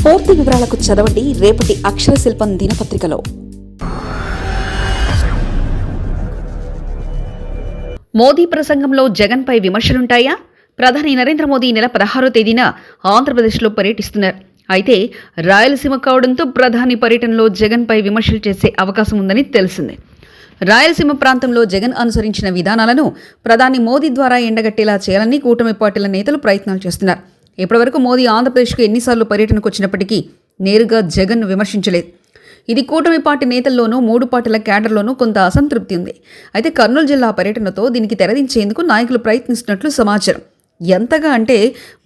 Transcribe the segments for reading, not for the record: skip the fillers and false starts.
పూర్తి వివరాలకు చదవండి రేపటి అక్షర శిల్పం దినపత్రికలో. మోదీ ప్రసంగంలో జగన్పై విమర్శలుంటాయా? ప్రధాని నరేంద్ర మోదీ నెల 16వ తేదీన ఆంధ్రప్రదేశ్లో పర్యటిస్తున్నారు. అయితే రాయలసీమ కావడంతో ప్రధాని పర్యటనలో జగన్పై విమర్శలు చేసే అవకాశం ఉందని తెలిసిందే. రాయలసీమ ప్రాంతంలో జగన్ అనుసరించిన విధానాలను ప్రధాని మోదీ ద్వారా ఎండగట్టేలా చేయాలని కూటమి పార్టీల నేతలు ప్రయత్నాలు చేస్తున్నారు. ఇప్పటివరకు మోదీ ఆంధ్రప్రదేశ్కు ఎన్నిసార్లు పర్యటనకు వచ్చినప్పటికీ నేరుగా జగన్ విమర్శించలేదు. ఇది కూటమి పార్టీ నేతల్లోనూ 3 పార్టీల క్యాడర్లోనూ కొంత అసంతృప్తి ఉంది. అయితే కర్నూలు జిల్లా పర్యటనతో దీనికి తెరదించేందుకు నాయకులు ప్రయత్నిస్తున్నట్లు సమాచారం. ఎంతగా అంటే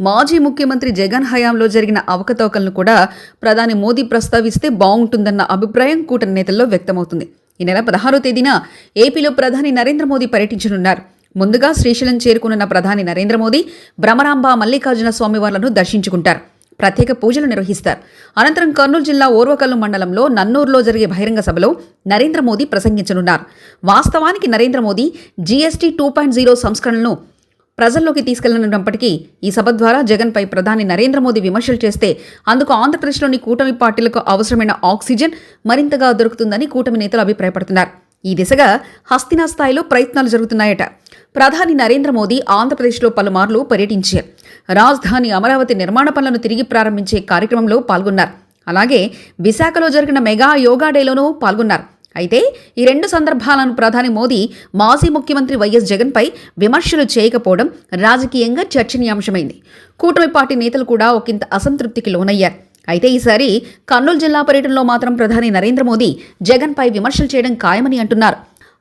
మాజీ ముఖ్యమంత్రి జగన్ హయాంలో జరిగిన అవకతవకలను కూడా ప్రధాని మోదీ ప్రస్తావిస్తే బాగుంటుందన్న అభిప్రాయం కూటమి నేతల్లో వ్యక్తమవుతుంది. ఈ నెల 16వ తేదీన ఏపీలో ప్రధాని నరేంద్ర మోదీ పర్యటించనున్నారు. ముందుగా శ్రీశైలం చేరుకున్న ప్రధాని నరేంద్ర మోదీ భ్రమరాంబ మల్లికార్జున స్వామివార్లను దర్శించుకుంటారు. ప్రత్యేక పూజలు నిర్వహిస్తారు. అనంతరం కర్నూలు జిల్లా ఓర్వకల్లు మండలంలో నన్నూరులో జరిగే బహిరంగ సభలో నరేంద్ర మోదీ ప్రసంగించనున్నారు. వాస్తవానికి నరేంద్ర మోదీ జీఎస్టీ 2.0 సంస్కరణలను ప్రజల్లోకి తీసుకెళ్లనున్నప్పటికీ ఈ సభ ద్వారా జగన్పై ప్రధాని నరేంద్ర మోదీ విమర్శలు చేస్తే అందుకు ఆంధ్రప్రదేశ్లోని కూటమి పార్టీలకు అవసరమైన ఆక్సిజన్ మరింతగా దొరుకుతుందని కూటమి నేతలు అభిప్రాయపడుతున్నారు. ఈ దిశగా హస్తినా స్థాయిలో ప్రయత్నాలు జరుగుతున్నాయట. ప్రధాని నరేంద్ర మోదీ ఆంధ్రప్రదేశ్లో పలుమార్లు పర్యటించారు. రాజధాని అమరావతి నిర్మాణ పనులను తిరిగి ప్రారంభించే కార్యక్రమంలో పాల్గొన్నారు. అలాగే విశాఖలో జరిగిన మెగా యోగా డేలోనూ పాల్గొన్నారు. అయితే ఈ 2 సందర్భాలను ప్రధాని మోదీ మాజీ ముఖ్యమంత్రి వైఎస్ జగన్పై విమర్శలు చేయకపోవడం రాజకీయంగా చర్చనీయాంశమైంది. కూటమి పార్టీ నేతలు కూడా ఒకంత అసంతృప్తికి లోనయ్యారు. అయితే ఈసారి కర్నూలు జిల్లా పర్యటనలో మాత్రం ప్రధాని నరేంద్ర మోదీ జగన్పై విమర్శలు చేయడం ఖాయమని అంటున్నారు.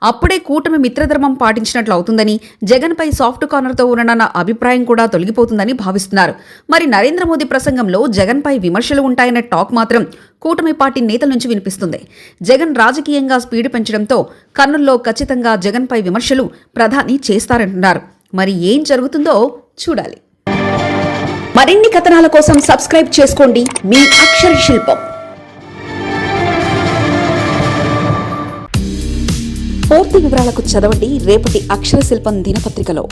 అప్పుడే కూటమి మిత్రధర్మం పాటించినట్లు అవుతుందని, జగన్పై సాఫ్ట్ కార్నర్తో ఉన్న అభిప్రాయం కూడా తొలగిపోతుందని భావిస్తున్నారు. మరి నరేంద్ర మోదీ ప్రసంగంలో జగన్పై విమర్శలు ఉంటాయన్న టాక్ మాత్రం కూటమి పార్టీ నేతల నుంచి వినిపిస్తుంది. జగన్ రాజకీయంగా స్పీడ్ పెంచడంతో కర్నూలులో ఖచ్చితంగా జగన్పై విమర్శలు ప్రధాని చేస్తారంటున్నారు. మరి ఏం జరుగుతుందో చూడాలి. మరిన్ని కథనాల కోసం సబ్స్క్రైబ్ చేసుకోండి మీ అక్షర శిల్పం. పూర్తి వివరాలకు చదవండి రేపటి అక్షర శిల్పం దినపత్రికలో.